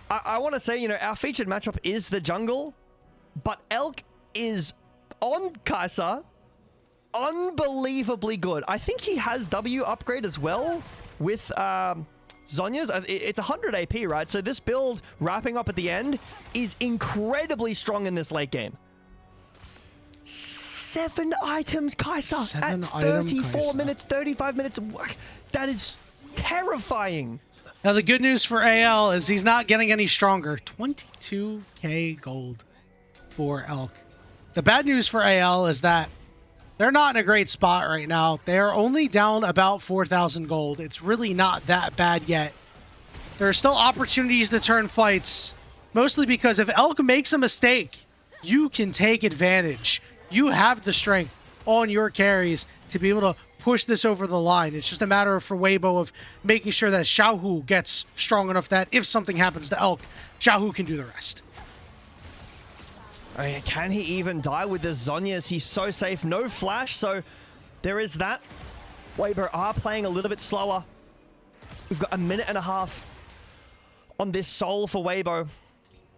I want to say, you know, our featured matchup is the jungle, but Elk is on Kai'Sa unbelievably good. I think he has W upgrade as well with Zhonya's. It's 100 AP, right? So this build wrapping up at the end is incredibly strong in this late game. 7 items Kai'Sa at 34 minutes, 35 minutes. That is terrifying. Now, the good news for AL is he's not getting any stronger. 22k gold for Elk. The bad news for AL is that they're not in a great spot right now. They're only down about 4,000 gold. It's really not that bad yet. There are still opportunities to turn fights, mostly because if Elk makes a mistake, you can take advantage. You have the strength on your carries to be able to push this over the line. It's just a matter for Weibo of making sure that Xiaohu gets strong enough that if something happens to Elk, Xiaohu can do the rest. I mean, can he even die with the Zhonya's? He's so safe. No flash, so there is that. Weibo are playing a little bit slower. We've got a minute and a half on this soul for Weibo.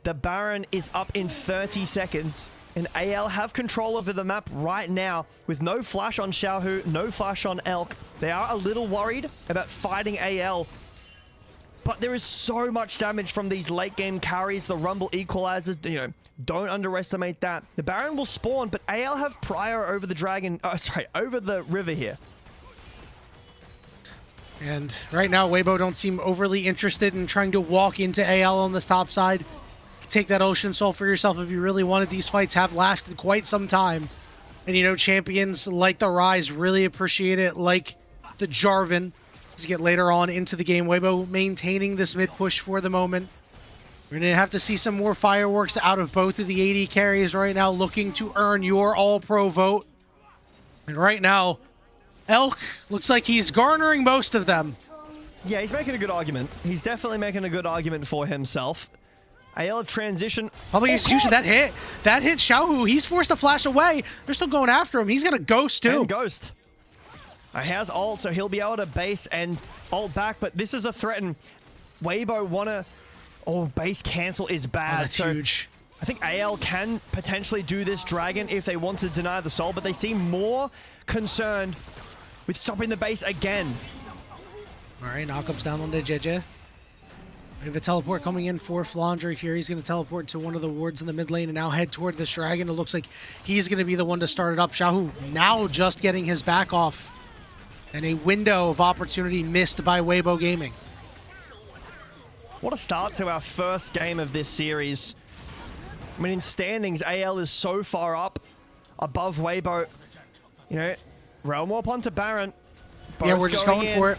The Baron is up in 30 seconds. And AL have control over the map right now with no flash on Xiaohu, no flash on Elk. They are a little worried about fighting AL. But there is so much damage from these late game carries, the Rumble equalizers, you know, don't underestimate that. The Baron will spawn, but AL have prior over the dragon, over the river here. And right now, Weibo don't seem overly interested in trying to walk into AL on this top side. Take that Ocean Soul for yourself if you really wanted. These fights have lasted quite some time. And you know, champions like the Rise really appreciate it, like the Jarvan. As you get later on into the game, Weibo maintaining this mid push for the moment. We're going to have to see some more fireworks out of both of the AD carries right now, looking to earn your All-Pro vote. And right now, Elk looks like he's garnering most of them. Yeah, he's making a good argument. He's definitely making a good argument for himself. AL have transition. Public execution, that hit Xiaohu. He's forced to flash away. They're still going after him. He's got a ghost too. And ghost. He has ult, so he'll be able to base and ult back, but this is a threat, and Weibo wanna... Oh, base cancel is bad. Oh, that's huge. I think AL can potentially do this dragon if they want to deny the soul, but they seem more concerned with stopping the base again. All right, knockups down on the Jiejie. We have a teleport coming in for Flandre here. He's going to teleport to one of the wards in the mid lane and now head toward this dragon. It looks like he's going to be the one to start it up. Xiaohu now just getting his back off. And a window of opportunity missed by Weibo Gaming. What a start to our first game of this series. I mean, in standings, AL is so far up above Weibo. You know, Realm Warp onto Baron. Yeah, we're just going for it.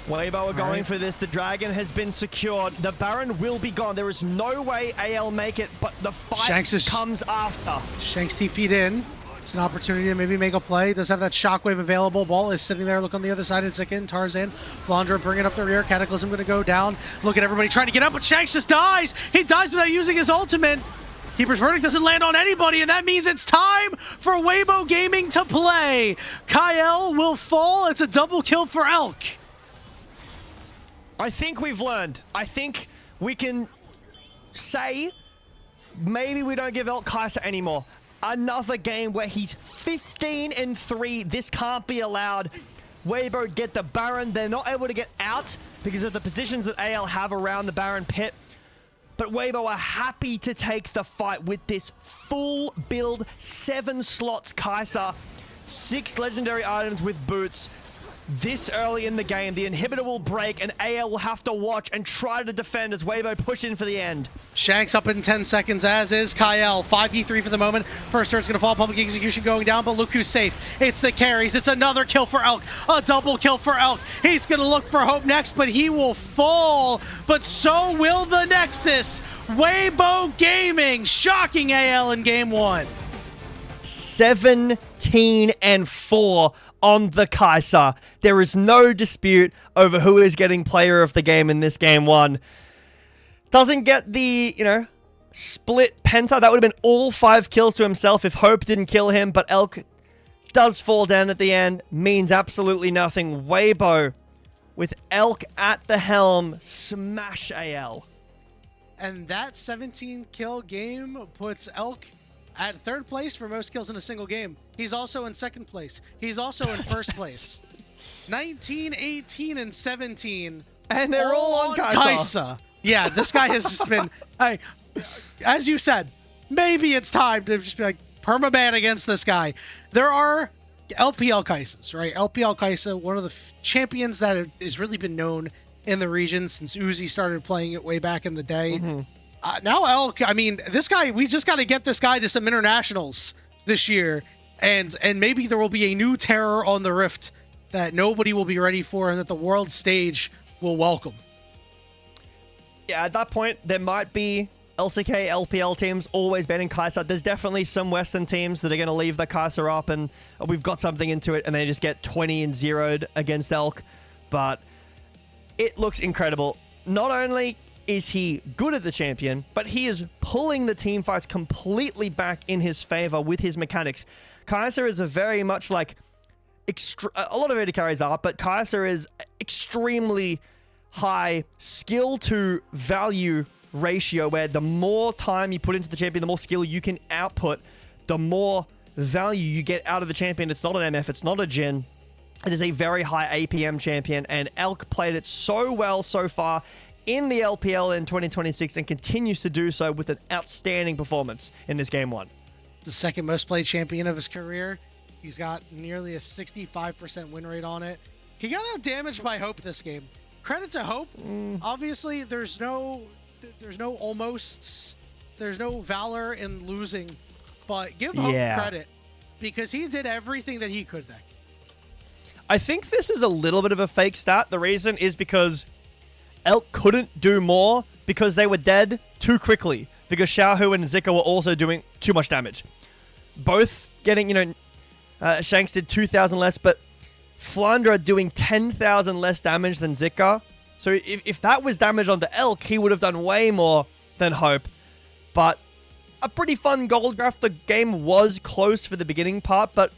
Weibo are going for this. The dragon has been secured. The Baron will be gone. There is no way AL make it, but the fight comes after. Shanks TP'd in. It's an opportunity to maybe make a play. Does have that shockwave available. Ball is sitting there. Look on the other side. It's Zika and Tarzan. Flandre bringing up the rear. Cataclysm going to go down. Look at everybody trying to get up, but Shanks just dies. He dies without using his ultimate. Keeper's Verdict doesn't land on anybody, and that means it's time for Weibo Gaming to play. Kael will fall. It's a double kill for Elk. I think we've learned. I think we can say maybe we don't give Elk Kai'Sa anymore. Another game where he's 15-3. This can't be allowed. Weibo get the Baron. They're not able to get out because of the positions that AL have around the Baron pit. But Weibo are happy to take the fight with this full build, 7 slots Kai'Sa, 6 legendary items with boots. this early in the game, the inhibitor will break and AL will have to watch and try to defend as Weibo push in for the end. Shanks up in 10 seconds, as is Kael. 5v3 for the moment. First turn's going to fall. Public execution going down, but look who's safe. It's the carries. It's another kill for Elk. A double kill for Elk. He's going to look for Hope next, but he will fall. But so will the Nexus. Weibo Gaming shocking AL in game 1. 17-4 on the Kaiser. There is no dispute over who is getting player of the game in this game 1. Doesn't get the, split penta. That would have been all 5 kills to himself if Hope didn't kill him, but Elk does fall down at the end. Means absolutely nothing. Weibo, with Elk at the helm, smash AL. And that 17-kill game puts Elk at 3rd place for most kills in a single game. He's also in 2nd place. He's also in 1st place. 19, 18, and 17. And they're all on Kaiser. Yeah, this guy has just been... as you said, maybe it's time to just be like, permaban against this guy. There are LPL Kaisers, right? LPL Kaiser, one of the champions that has really been known in the region since Uzi started playing it way back in the day. Now Elk, I mean, this guy, we just got to get this guy to some internationals this year, and maybe there will be a new terror on the Rift that nobody will be ready for and that the world stage will welcome. Yeah, at that point, there might be LCK, LPL teams always banning Kaiser. There's definitely some Western teams that are going to leave the Kaiser up and we've got something into it and they just get 20 and 0'd against Elk. But it looks incredible. Not only is he good at the champion, but he is pulling the team fights completely back in his favor with his mechanics. Kaiser is a very much like... a lot of AD carries are, but Kaiser is extremely high skill to value ratio, where the more time you put into the champion, the more skill you can output, the more value you get out of the champion. It's not an MF, it's not a Jhin. It is a very high APM champion, and Elk played it so well so far in the LPL in 2026 and continues to do so with an outstanding performance in this game 1. The 2nd most played champion of his career. He's got nearly a 65% win rate on it. He got out damaged by Hope this game. Credit to Hope. Obviously, there's no almosts. There's no valor in losing. But give Hope credit because he did everything that he could there. I think this is a little bit of a fake stat. The reason is because Elk couldn't do more because they were dead too quickly. Because Xiaohu and Zika were also doing too much damage. Both getting, Shanks did 2,000 less, but Flandre doing 10,000 less damage than Zika. So if that was damage onto Elk, he would have done way more than Hope. But a pretty fun gold graph. The game was close for the beginning part, but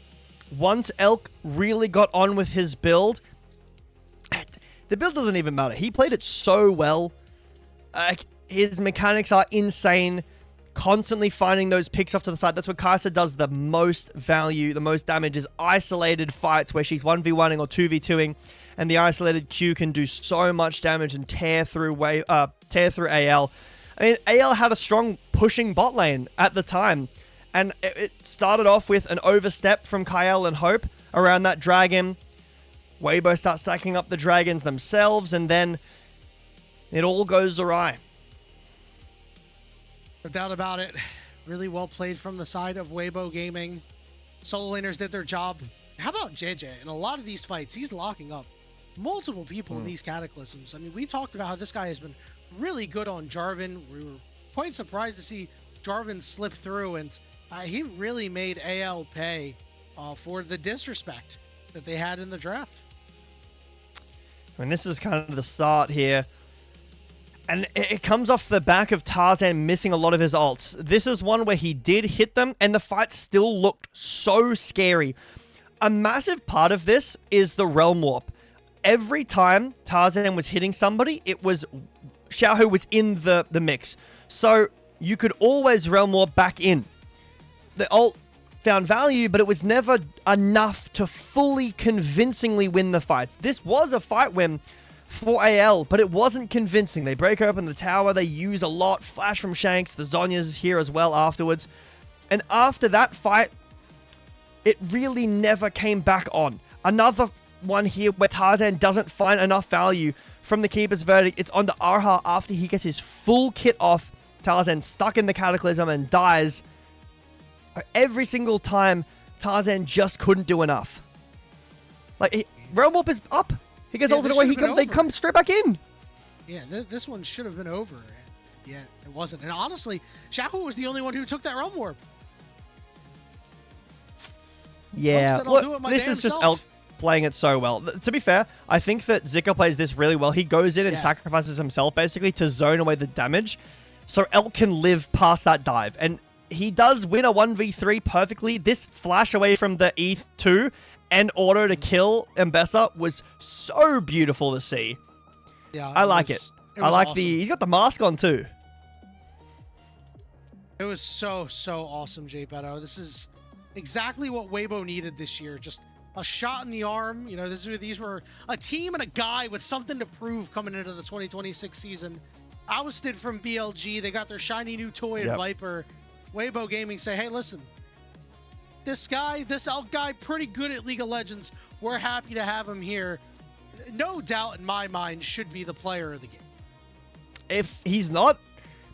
once Elk really got on with his build, the build doesn't even matter. He played it so well. His mechanics are insane. Constantly finding those picks off to the side. That's what Kaiser does the most value, the most damage, is isolated fights where she's 1v1ing or 2v2ing, and the isolated Q can do so much damage and tear through AL. I mean, AL had a strong pushing bot lane at the time, and it started off with an overstep from Kael and Hope around that dragon. Weibo starts stacking up the dragons themselves, and then it all goes awry. No doubt about it. Really well played from the side of Weibo Gaming. Solo laners did their job. How about Jiejie? In a lot of these fights, he's locking up multiple people in these cataclysms. I mean, we talked about how this guy has been really good on Jarvan. We were quite surprised to see Jarvan slip through, and he really made AL pay for the disrespect that they had in the draft. I mean, this is kind of the start here. And it comes off the back of Tarzan missing a lot of his ults. This is one where he did hit them, and the fight still looked so scary. A massive part of this is the Realm Warp. Every time Tarzan was hitting somebody, it was Xiaohu was in the mix. So you could always Realm Warp back in. The ult found value, but it was never enough to fully convincingly win the fights. This was a fight win for AL, but it wasn't convincing. They break open the tower, they use a lot, flash from Shanks, the Zhonya's here as well afterwards. And after that fight, it really never came back on. Another one here where Tarzan doesn't find enough value from the keeper's verdict. It's on the Erha after he gets his full kit off. Tarzan stuck in the Cataclysm and dies. Every single time, Tarzan just couldn't do enough. Like, Realm Warp is up. He gets ulted away. They come straight back in. Yeah, this one should have been over. Yeah, it wasn't. And honestly, Xiaohu was the only one who took that Realm Warp. Yeah, look, this is just Elk playing it so well. To be fair, I think that Zika plays this really well. He goes in and sacrifices himself basically to zone away the damage so Elk can live past that dive. And he does win a 1v3 perfectly. This flash away from the E2 and auto to kill Mbessa was so beautiful to see. Yeah, I like it. I like awesome. he's got the mask on too. It was so awesome, Jbetto. This is exactly what Weibo needed this year. Just a shot in the arm. You know, these were a team and a guy with something to prove coming into the 2026 season. Ousted from BLG. They got their shiny new toy in Viper. Weibo Gaming say, hey, listen, this guy, this Elk guy, pretty good at League of Legends. We're happy to have him here. No doubt in my mind should be the player of the game. If he's not,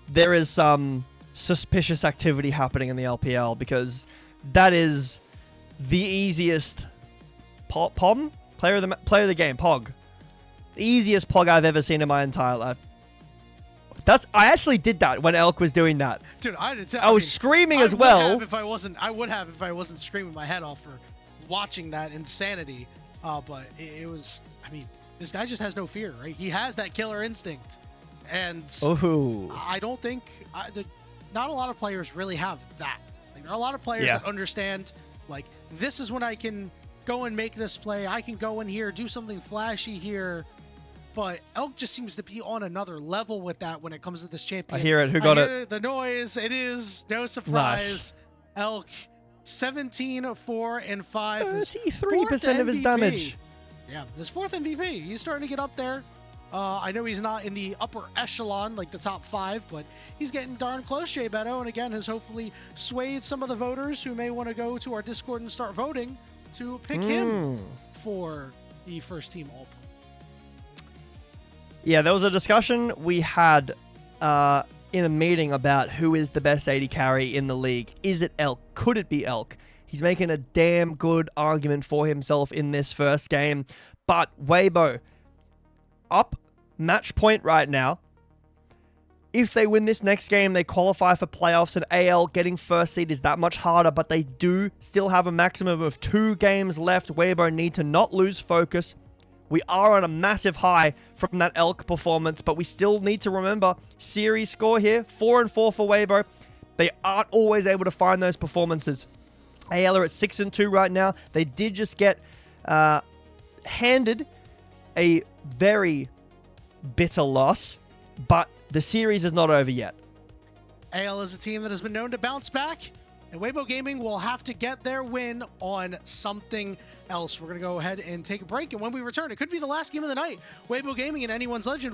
there is some suspicious activity happening in the LPL because that is the easiest player of the game, Pog. The easiest Pog I've ever seen in my entire life. I actually did that when Elk was doing that. Dude, I did too. I was screaming as well. I would have if I wasn't screaming my head off for watching that insanity. But it was, I mean, this guy just has no fear, right? He has that killer instinct. And I don't think, not a lot of players really have that. Like, there are a lot of players that understand, like, this is when I can go and make this play. I can go in here, do something flashy here. But Elk just seems to be on another level with that when it comes to this champion. I hear it. Who got it? The noise. It is no surprise. Nice. Elk, 17, 4, and 5. 33% of his damage. Yeah, his 4th MVP. He's starting to get up there. I know he's not in the upper echelon, like the top 5, but he's getting darn close, Jbetto, and again has hopefully swayed some of the voters who may want to go to our Discord and start voting to pick him for the first team All-Pro. Yeah, there was a discussion we had in a meeting about who is the best AD carry in the league. Is it Elk? Could it be Elk? He's making a damn good argument for himself in this first game. But Weibo, up match point right now. If they win this next game, they qualify for playoffs, and AL getting first seed is that much harder, but they do still have a maximum of 2 games left. Weibo need to not lose focus. We are on a massive high from that Elk performance, but we still need to remember series score here, 4-4 for Weibo. They aren't always able to find those performances. AL are at 6-2 right now. They did just get handed a very bitter loss, but the series is not over yet. AL is a team that has been known to bounce back, and Weibo Gaming will have to get their win on something else. We're going to go ahead and take a break, and when we return, it could be the last game of the night. Weibo Gaming and Anyone's Legend